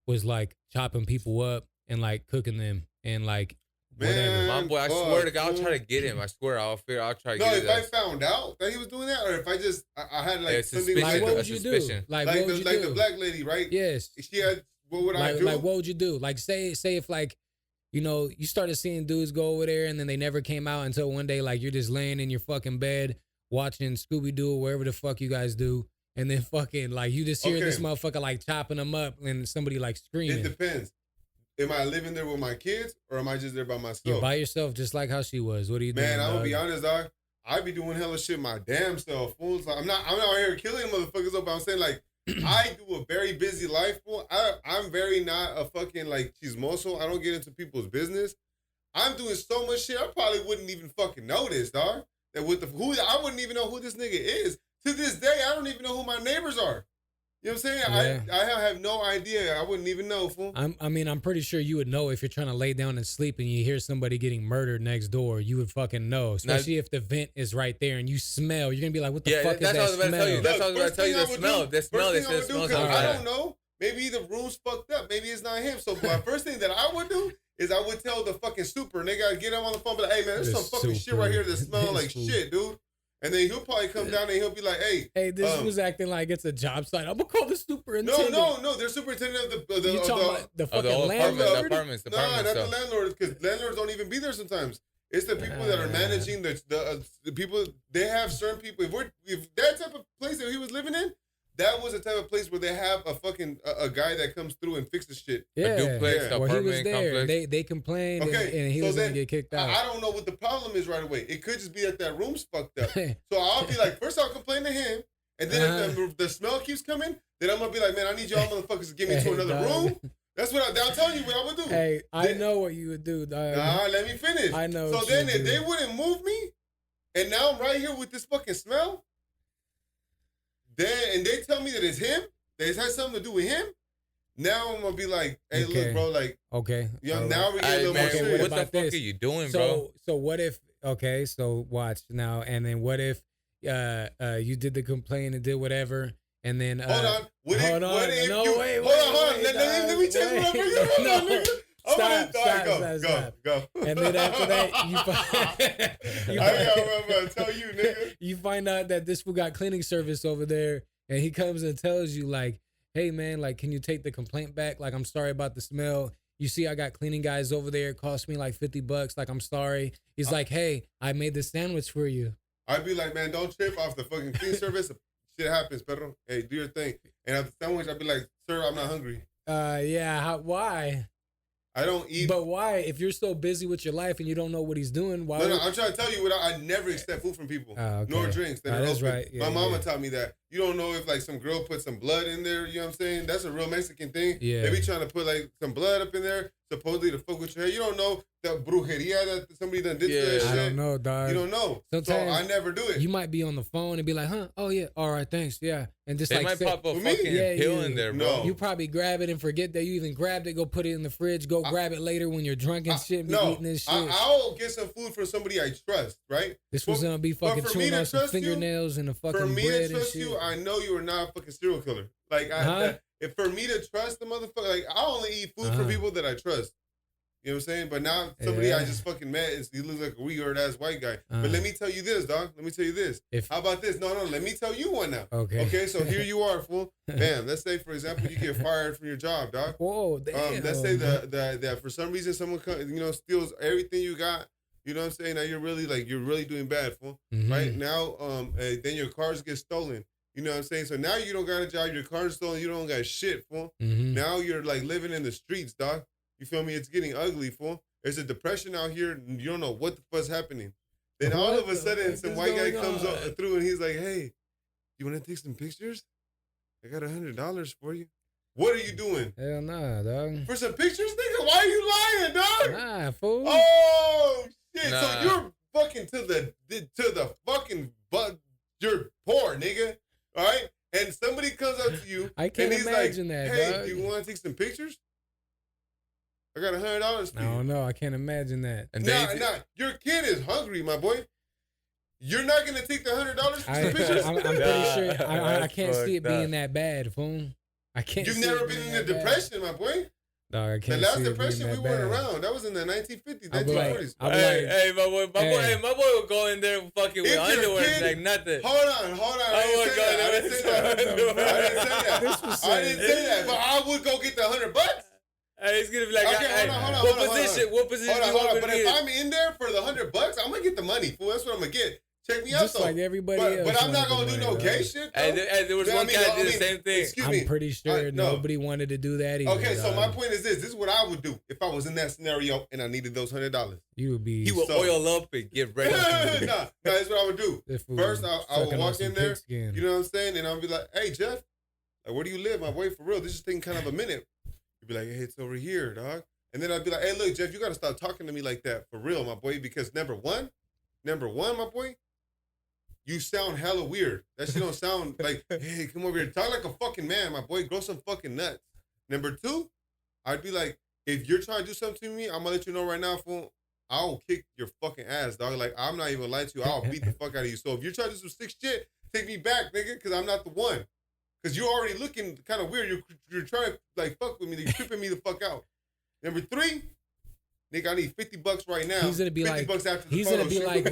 was like chopping people up and like cooking them and like. Man, my boy, I swear to God, I'll try to get him. I swear, I'll try to get him. No, if I found out that he was doing that, or if I had like something like, what would you do? Like the black lady, right? Yes. She had. What would I do? Like, what would you do? Like, say if like, you know, you started seeing dudes go over there and then they never came out until one day, like you're just laying in your fucking bed watching Scooby Doo or wherever the fuck you guys do, and then fucking like you just hear this motherfucker like chopping them up and somebody like screaming. It depends. Am I living there with my kids or am I just there by myself? You're by yourself, just like how she was. What are you doing? Man, I'm gonna be honest, dog. I be doing hella shit my damn self. Fools. Like, I'm not out here killing motherfuckers up. But I'm saying like I do a very busy life. Fool. I'm very not a fucking like chismoso. I don't get into people's business. I'm doing so much shit. I probably wouldn't even fucking notice, dog. That I wouldn't even know who this nigga is. To this day, I don't even know who my neighbors are. You know what I'm saying? Yeah. I have no idea. I wouldn't even know, fool. I'm pretty sure you would know if you're trying to lay down and sleep and you hear somebody getting murdered next door. You would fucking know, especially if the vent is right there and you smell. You're gonna be like, "What the fuck is that that's what I was about to tell you. smell?" That's what I was about to tell you. The smell. The smell. It First thing I would do, smells. 'cause Right. I don't know. Maybe the room's fucked up. Maybe it's not him. So my first thing that I would do is I would tell the fucking super, and they gotta get him on the phone, be like, "Hey man, there's some fucking shit right here that smells like shit, dude." And then he'll probably come down and he'll be like, "Hey, this was acting like it's a job site. I'm gonna call the superintendent." No, they're superintendent of the You talking about the fucking the landlord? apartments. not the landlords, because landlords don't even be there sometimes. It's the people that are managing the people. They have certain people. If that type of place that he was living in, that was the type of place where they have a fucking a guy that comes through and fixes shit. Yeah, A duplex, well, he was apartment there. complex. They complained, Okay, and he so was gonna then get kicked out. I don't know what the problem is right away. It could just be that room's fucked up. So I'll be like, first I'll complain to him, and then if the smell keeps coming, then I'm gonna be like, man, I need y'all motherfuckers to get me to another room. That's what I'm telling you what I would do. Hey, I know what you would do, dog. Nah, let me finish. I know. So then if they wouldn't move me, and now I'm right here with this fucking smell, and they tell me that it's him, that it has something to do with him, now I'm gonna be like, hey, look, bro, like, okay, now we're getting a little more Man, serious. what the about fuck this? are you doing, bro? So what if? Okay, so watch now, and then what if you did the complaint and did whatever, and then Hold on. What if hold on. you No, wait, hold on. Let me tell you what I'm No. nigga. Go. And then after that, I'm gonna tell you, nigga. you find out that this fool got cleaning service over there, and he comes and tells you like, "Hey man, like, can you take the complaint back? Like, I'm sorry about the smell. You see, I got cleaning guys over there. It cost me like $50. Like, I'm sorry." He's like, "Hey, I made the sandwich for you." I'd be like, man, don't trip off the fucking clean service. Shit happens, perro. Hey, do your thing. And after the sandwich, I'd be like, sir, I'm not hungry. Yeah. Why? I don't eat. But why? If you're so busy with your life and you don't know what he's doing, why? No, I'm trying to tell you what I never accept food from people, okay. nor drinks that are That's open. right. Yeah, My mama taught me that. You don't know if like some girl put some blood in there. You know what I'm saying? That's a real Mexican thing. Yeah. They be trying to put like some blood up in there, supposedly to fuck with your hair. You don't know the brujeria that somebody done did to that shit. I don't know, dog. You don't know. Sometimes so I never do it. You might be on the phone and be like, "Huh? Oh yeah, all right, thanks, yeah," and just They like might say, pop a For me? fucking Yeah, pill you- in there, bro. No. you probably grab it and forget that you even grabbed it. Go put it in the fridge. Go grab it later when you're drunk and shit. And be eating this shit. I'll get some food from somebody I trust, right? This was gonna be fucking for me chewing to on some trust you- fingernails and a fucking For me bread to and trust shit. you, I know you are not a fucking serial killer. Like, if for me to trust the motherfucker, like, I only eat food from people that I trust. You know what I'm saying? But now somebody I just fucking met, he looks like a weird ass white guy. But let me tell you this, dog. Let me tell you this. How about this? No, let me tell you one now. Okay, so here you are, fool. Bam. Let's say, for example, you get fired from your job, dog. Whoa, damn. Let's say that for some reason someone steals everything you got. You know what I'm saying? Now you're really doing bad, fool. Mm-hmm. Right now, then your cars get stolen. You know what I'm saying? So now you don't got a job, your car's stolen, you don't got shit, fool. Mm-hmm. Now you're like living in the streets, dog. You feel me? It's getting ugly, fool. There's a depression out here, and you don't know what the fuck's happening. Then all of a sudden, some white guy comes up through and he's like, "Hey, you want to take some pictures? I got $100 for you." What are you doing? Hell nah, dog. For some pictures, nigga? Why are you lying, dog? Nah, fool. Oh shit! Nah. So you're fucking to the fucking you're poor, nigga. All right? And somebody comes up to you I can't and he's imagine like, that, "Hey, dog. do you want to take some pictures? I got $100 for I you." don't know. I can't imagine that. And Nah. Your kid is hungry, my boy. You're not gonna take the $100 for some pictures? I'm pretty sure. I can't see it fucked being up. that bad, fool. I can't. You've see never it been being in a that bad. depression, my boy. Dog, I The can't last see it being depression, we that weren't bad. around. That was in the 1950s, I'll be like, 1940s. I'll be Hey, like, hey, my boy will go in there fucking with If your underwear kid- like nothing. Hold on. I didn't say that. I didn't say that. But I would go get the $100. Hey, he's gonna be like, Okay, hey, hold on, what hold on, position? hold on. What position Hold do on, you hold on. want But me to if get? I'm in there for the $100, I'm gonna get the money, fool. That's what I'm gonna get. Check me out, just though. like everybody else. But I'm not wanted gonna the do no money, gay dog. shit. Though. Hey, there was You know one what I guy mean? that did the same thing. Excuse I'm me. pretty sure no. nobody wanted to do that either. Okay, so dog. my point is this is what I would do if I was in that scenario and I needed those $100. You would be. He will oil up and get ready. Nah, that's what I would do. This fool First, I would sucking on walk some in there, pigskin. you know what I'm saying? And I'll be like, "Hey, Jeff, like, where do you live, my boy? For real, this is taking kind of a minute." You'd be like, "Hey, it's over here, dog." And then I'd be like, "Hey, look, Jeff, you got to stop talking to me like that, for real, my boy, because number one, my boy, you sound hella weird. That shit don't sound like, hey, come over here. Talk like a fucking man, my boy. Grow some fucking nuts. Number two, I'd be like, if you're trying to do something to me, I'm gonna let you know right now, fool. I'll kick your fucking ass, dog. Like, I'm not even lying to you. I'll beat the fuck out of you. So if you're trying to do some sick shit, take me back, nigga, because I'm not the one. Because you're already looking kind of weird. You're trying to, like, fuck with me. You're tripping me the fuck out. Number three, nigga, I need $50 right now. He's gonna be $50 like, after the he's photo gonna be shoot. like,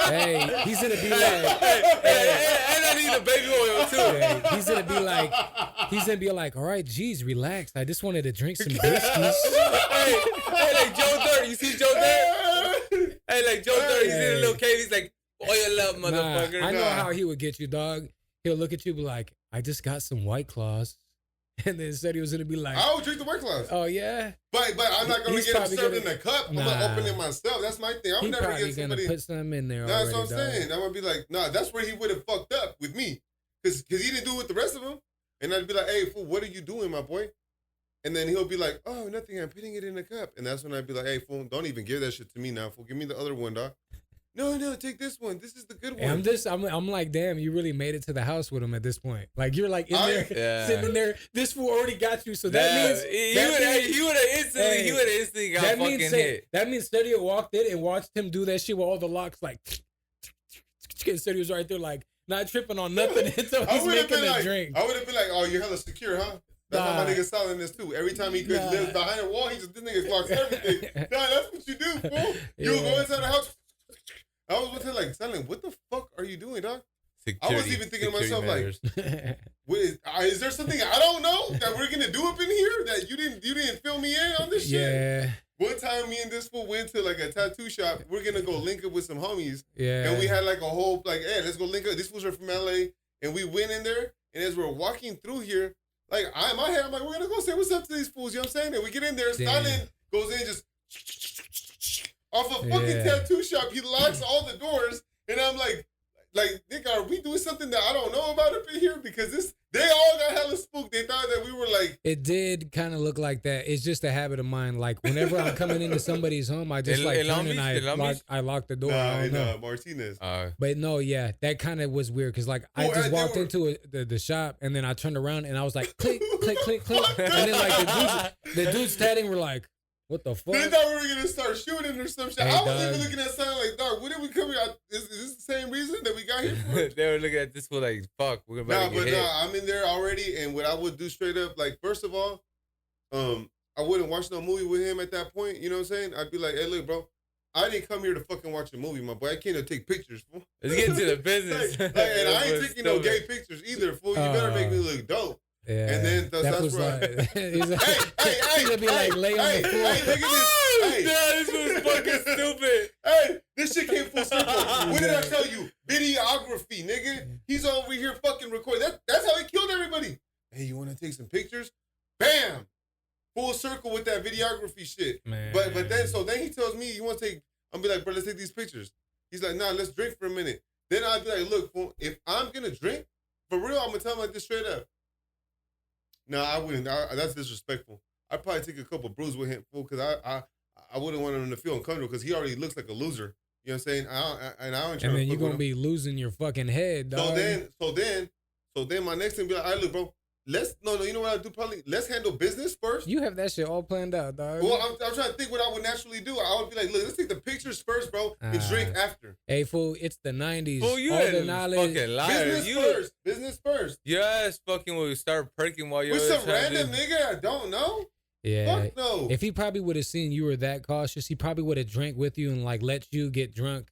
hey, he's gonna be like, And I need the baby oil too. hey, he's gonna be like, all right, geez, relax. I just wanted to drink some biscuits. Hey, like Joe Dirt. You see Joe Dirt? Hey, like Joe Dirt. He's in a little cave. He's like, oil up, motherfucker. I know how he would get you, dog. He'll look at you, be like, I just got some White Claws. And then said he was gonna be like, I would drink the White Claws. oh yeah, But I'm not gonna He's get them probably served gonna- in a cup. I'm Nah. gonna open it myself. That's my thing. I'm he never probably get gonna somebody. put some in there. That's already, what I'm dog. saying. I'm gonna be like, nah, that's where he would have fucked up with me, because he didn't do it with the rest of them. And I'd be like, hey, fool, what are you doing, my boy? And then he'll be like, oh, nothing. I'm putting it in a cup. And that's when I'd be like, hey, fool, don't even give that shit to me now, fool. Give me the other one, dog. No, take this one. This is the good one. And I'm like, damn, you really made it to the house with him at this point. Like you're like in there, Yeah. sitting in there. This fool already got you, so that means he would have instantly got that fucking means hit. that means Sergio walked in and watched him do that shit with all the locks, like. And Sergio's right there, like not tripping on nothing until he's making a drink. I would have been like, oh, you're hella secure, huh? That's how my nigga's selling this too. Every time he could live behind a wall, this nigga locks everything. Nah, that's what you do, fool. You Yeah. go inside the house. I was with him like, son, what the fuck are you doing, dog? I was even thinking to myself, like, is there something I don't know that we're gonna do up in here that you didn't fill me in on this shit? Yeah, One time, me and this fool went to like a tattoo shop. We're gonna go link up with some homies, yeah. and we had like a whole like, hey, let's go link up. These fools are from LA, and we went in there. And as we're walking through here, like in my head, I'm like, we're gonna go say what's up to these fools. You know what I'm saying? And we get in there, Stalin goes in just off a fucking tattoo shop. He locks all the doors, and I'm like, nigga, are we doing something that I don't know about up in here? Because they all got hella spooked. They thought that we were like. It did kind of look like that. It's just a habit of mine. Like whenever I'm coming into somebody's home, I just like turn and I lock the door. I don't know. Martinez. But no, yeah, that kind of was weird because like I just walked into the shop and then I turned around and I was like click, click, click, click, and then like the dudes standing were like, what the fuck? They thought we were gonna start shooting or some shit. Hey, I was dog. even looking at something like, dog, what did we come here? Is this the same reason that we got here for? They were looking at this one like, fuck, we're about to get hit. I'm in there already, and what I would do straight up, like, first of all, I wouldn't watch no movie with him at that point. You know what I'm saying? I'd be like, hey, look, bro, I didn't come here to fucking watch a movie, my boy. I came to take pictures, fool. Let's get into the business. and I ain't taking no gay pictures either, fool. You better make me look dope. Yeah, And then that's was where like, he's like, hey, gonna be like lay on the floor. Hey, look at this. Hey, this was fucking stupid. Hey, this shit came full circle. What did I tell you? Videography, nigga. He's over here fucking recording. That's how he killed everybody. Hey, you want to take some pictures? Bam! Full circle with that videography shit. Man. But then he tells me he wants to take. I'm be like, bro, let's take these pictures. He's like, nah, let's drink for a minute. Then I'd be like, look, fool, if I'm gonna drink, for real, I'm gonna tell him like this straight up. No, I wouldn't. That's disrespectful. I'd probably take a couple brews with him, fool, because I wouldn't want him to feel uncomfortable because he already looks like a loser. You know what I'm saying? And then you're gonna be losing your fucking head, dog. So then my next thing be like, all right, look, bro. You know what I'd do probably? Let's handle business first. You have that shit all planned out, dog. Well, I'm trying to think what I would naturally do. I would be like, look, let's take the pictures first, bro, and drink after. Hey, fool, it's the 90s. Fool, you all had the a knowledge. fucking liar. Business first. Your ass fucking will start perking while you're With some random nigga I don't know? Yeah. Fuck no. If he probably would have seen you were that cautious, he probably would have drank with you and like let you get drunk.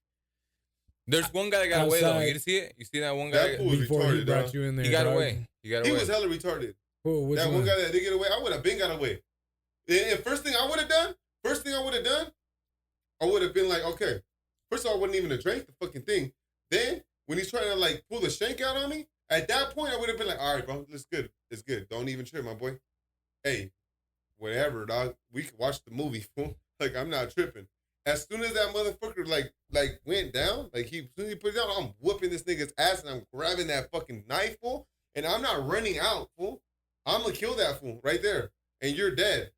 There's one guy that got away though. Outside. You didn't see it? You see that one guy? That fool was Before he retarded, brought dog. you in there. He got dog. away. He got He away. was hella retarded. Who, which That one guy that did get away, I would have been got away. And first thing I would have done, I would have been like, okay, first of all, I wasn't even a drink, the fucking thing. Then, when he's trying to like pull the shank out on me, at that point, I would have been like, all right, bro, it's good. It's good. Don't even trip, my boy. Hey, whatever, dog. We can watch the movie, fool. Like, I'm not tripping. As soon as that motherfucker, like went down, as soon as he put it down, I'm whooping this nigga's ass and I'm grabbing that fucking knife, fool. And I'm not running out, fool. I'm gonna kill that fool right there. And you're dead.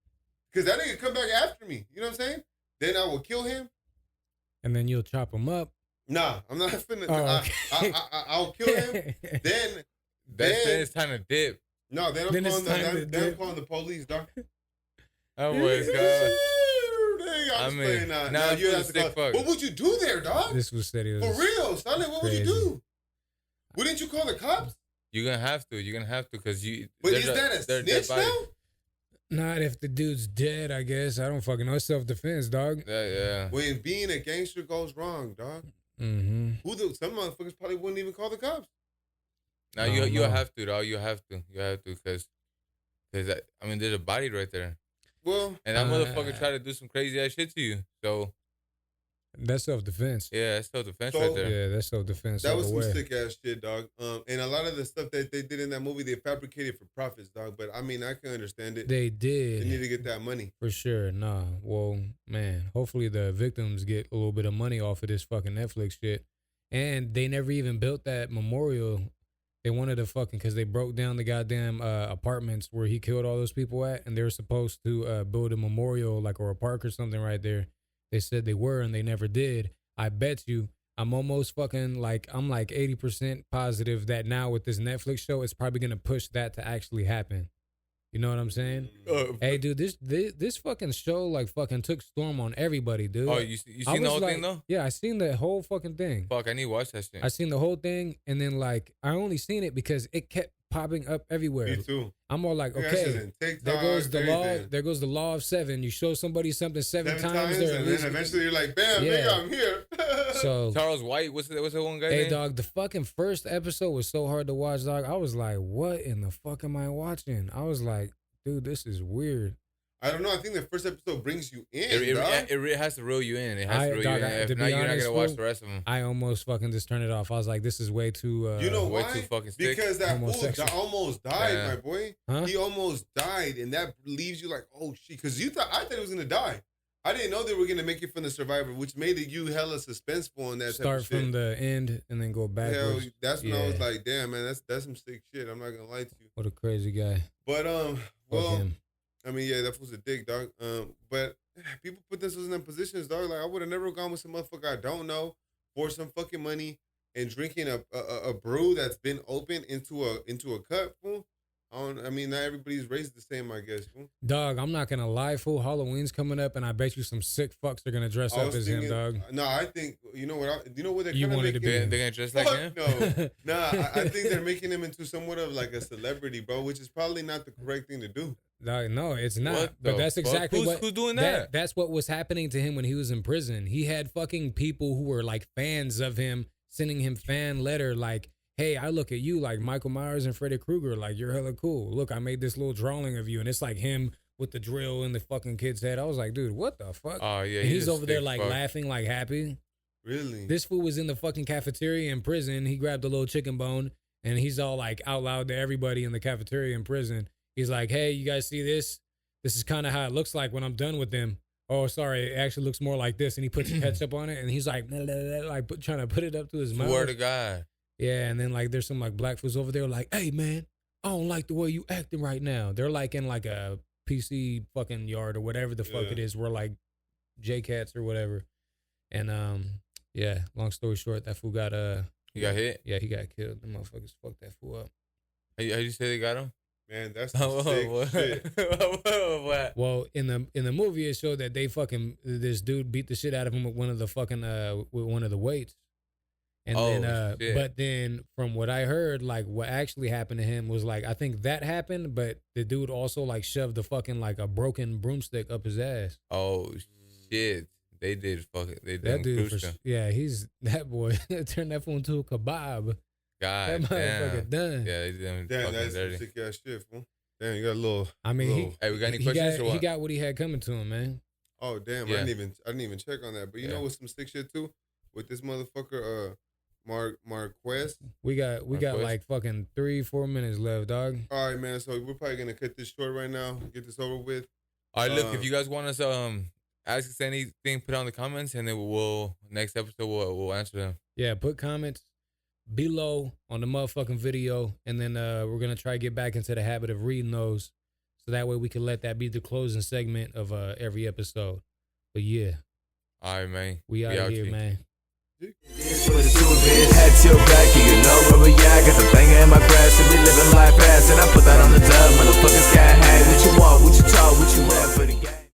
Because that nigga come back after me. You know what I'm saying? Then I will kill him. And then you'll chop him up. Nah, I'm not finna. Oh, okay. I'll kill him. Then It's time to dip. no, then Then it's I'm time to calling then I'm dip. calling the police, dog. Oh my god. I mean, now you this have is to sick call. fuck. What would you do there, dog? This was steady. For real, Sonny, what would you crazy. do? Wouldn't you call the cops? You're gonna have to, because you. But there's is that a their snitch body. now? Not if the dude's dead, I guess. I don't fucking know. It's self-defense, dog. Yeah. When being a gangster goes wrong, dog. Mm-hmm. Some motherfuckers probably wouldn't even call the cops. Now Oh, you no. have to, dog. You have to, because I mean, there's a body right there, Well, and that motherfucker tried to do some crazy ass shit to you. So That's self-defense. yeah, that's self-defense So- right there. Yeah, that's self-defense. that all was the some way. sick ass shit, dog. And a lot of the stuff that they did in that movie, they fabricated for profits, dog. But I mean, I can understand it. They They need did. to get that money. For sure. Nah. Well, man, hopefully the victims get a little bit of money off of this fucking Netflix shit. And they never even built that memorial. They wanted to fucking, because they broke down the goddamn apartments where he killed all those people at, and they were supposed to build a memorial, like, or a park or something right there. They said they were, and they never did. I bet you, I'm almost fucking like, I'm like 80% positive that now with this Netflix show, it's probably going to push that to actually happen. You know what I'm saying? Hey, dude, this fucking show like fucking took storm on everybody, dude. Oh, you I seen the was whole like- thing though? Yeah, I seen the whole fucking thing. Fuck, I need to watch that shit. I seen the whole thing, and then like I only seen it because it kept popping up everywhere. Me too. I'm all like, Yeah, that shit's okay, in TikTok, there goes the law. everything. There goes the law of seven. You show somebody something seven 7 times, times, they're at and then least- eventually you're like, bam, Yeah. nigga, I'm here. So, Charles White, what's the one guy hey, name? dog, the fucking first episode was so hard to watch, dog. I was like, what in the fuck am I watching? I was like, dude, this is weird. I don't know. I think the first episode brings you in, It dog. really has to reel you in. It has to reel dog, you in. to If be not, you're not honest, gonna watch fool, the rest of them. I almost fucking just turned it off. I was like, this is way too. You know way why? too fucking sick. Because that fool Homosexual. almost died, Yeah. my boy. Huh? He almost died, and that leaves you like, oh shit. Because I thought he was gonna die. I didn't know they were gonna make it from the survivor, which made it you hella suspenseful in that type Start of shit. from the end and then go Hell, backwards. that's when I was Yeah. like, damn, man, that's some sick shit. I'm not gonna lie to you. What a crazy guy. But Fuck well, him. I mean, yeah, that was a dick, dog. But people put themselves in them positions, dog. Like I would have never gone with some motherfucker I don't know for some fucking money and drinking a brew that's been opened into a cup, fool. I mean, not everybody's raised the same, I guess. Fool. Dog, I'm not gonna lie, fool. Halloween's coming up, and I bet you some sick fucks are gonna dress I up was as him, dog. No, I think you know what? You know what they're You kind of wanted to making. be They're gonna dress like him. No, nah. I think they're making him into somewhat of like a celebrity, bro, which is probably not the correct thing to do. Dog, no, it's not. What But the that's fuck? exactly Who's doing that? That's what was happening to him when he was in prison. He had fucking people who were like fans of him sending him fan letter like, hey, I look at you like Michael Myers and Freddy Krueger, like you're hella cool. Look, I made this little drawing of you, and it's like him with the drill in the fucking kid's head. I was like, dude, what the fuck? Oh yeah, and he's a over there sick like fuck. laughing, like happy. Really? This fool was in the fucking cafeteria in prison. He grabbed a little chicken bone, and he's all like out loud to everybody in the cafeteria in prison. He's like, hey, you guys see this? This is kind of how it looks like when I'm done with them. Oh, sorry, it actually looks more like this. And he puts ketchup on it, and he's like, trying to put it up to his mouth. Swear to God. Yeah, and then like there's some like black fools over there like, hey man, I don't like the way you acting right now. They're like in like a PC fucking yard or whatever the fuck Yeah. it is. We're like J-Cats or whatever. And yeah, long story short, that fool got You got hit. yeah, he got killed. The motherfuckers fucked that fool up. How you say they got him? Man, that's some sick shit. What? Well, in the movie it showed that they fucking this dude beat the shit out of him with one of the fucking with one of the weights. And Oh, then shit. but then from what I heard, like what actually happened to him was like I think that happened, but the dude also like shoved the fucking like a broken broomstick up his ass. Oh shit! They did fuck it. They did That dude, cruise him. he's that boy turned that fool into a kebab. God That motherfucker damn. done. Yeah, they did him Damn, fucking that's some dirty. sick ass shit, fool. Damn, you got a little. I mean, little- Hey, we got any he questions or got, he what? got what he had coming to him, man. Oh damn! Yeah. I didn't even check on that. But you Yeah. know what's some sick shit too? With this motherfucker, Marquez. We got Marquez. like fucking 3-4 minutes left, dog. All right, man. So we're probably gonna cut this short right now. Get this over with. All right, look, if you guys want us ask us anything, put it on the comments, and then we'll next episode we'll answer them. Yeah, put comments below on the motherfucking video, and then we're gonna try to get back into the habit of reading those, so that way we can let that be the closing segment of every episode. But yeah, All right, man. we out here, G. man. Jake. Head tilt back and you know where we at.